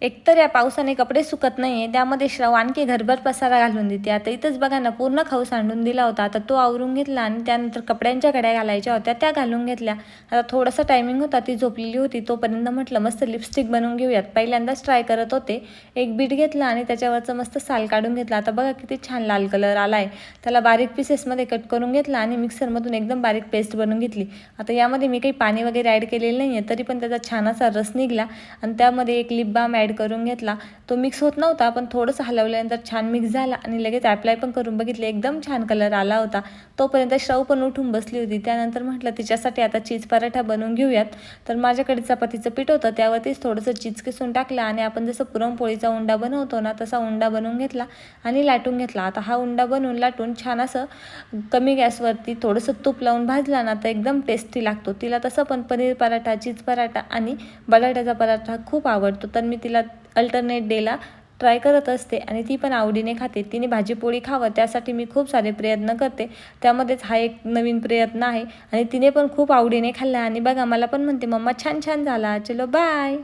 एकतर या पावसाने कपडे सुकत नाही आहे, त्यामध्ये श्राव आणखी घरभर पसारा घालून देते. आता इथंच बघा ना, पूर्ण खाऊ सांडून दिला होता. आता तो आवरून घेतला आणि त्यानंतर कपड्यांच्या घड्या घालायच्या होत्या त्या घालून घेतल्या. आता थोडंसं टायमिंग होता, ती झोपलेली होती, तोपर्यंत म्हटलं मस्त लिपस्टिक बनवून घेऊयात. पहिल्यांदाच ट्राय करत होते. एक बीट घेतला आणि त्याच्यावरचं मस्त साल काढून घेतला. आता बघा किती छान लाल कलर आला आहे. त्याला बारीक पीसेसमध्ये कट करून घेतला आणि मिक्सरमधून एकदम बारीक पेस्ट बनवून घेतली. आता यामध्ये मी काही पाणी वगैरे ॲड केलेलं नाही आहे, तरी पण त्याचा छान असा रस निघाला आणि त्यामध्ये एक लिप बाम ॲड करून घेतला. तो मिक्स होत नव्हता, पण थोडंसं हलवल्यानंतर छान मिक्स झाला आणि लगेच ॲप्लाय पण करून बघितले. एकदम छान कलर आला होता. तोपर्यंत श्रव पण उठून बसली होती. त्यानंतर म्हटलं तिच्यासाठी आता चीज पराठा बनवून घेऊयात. तर माझ्याकडे चपातीचं पीठ होतं, त्यावरतीच थोडंसं चीज किसून टाकलं आणि आपण जसं पुरणपोळीचा उंडा बनवतो ना, तसा उंडा बनवून घेतला आणि लाटून घेतला. आता हा उंडा बनवून लाटून छान असं कमी गॅसवरती थोडंसं तूप लावून भाजला ना, तर एकदम टेस्टी लागतो. तिला तसं पण पनीर पराठा, चीज पराठा आणि बटाट्याचा पराठा खूप आवडतो. तर मी तिला अल्टरनेट डेला ट्राय करत असते आणि ती पण आवडीने खाते. तिने भाजीपोळी खावं त्यासाठी मी खूप सारे प्रयत्न करते. त्यामध्येच हा एक नवीन प्रयत्न आहे आणि तिने पण खूप आवडीने खाल्ला आणि बघा मला पण म्हणते, मम्मा छान छान झाला. चलो बाय.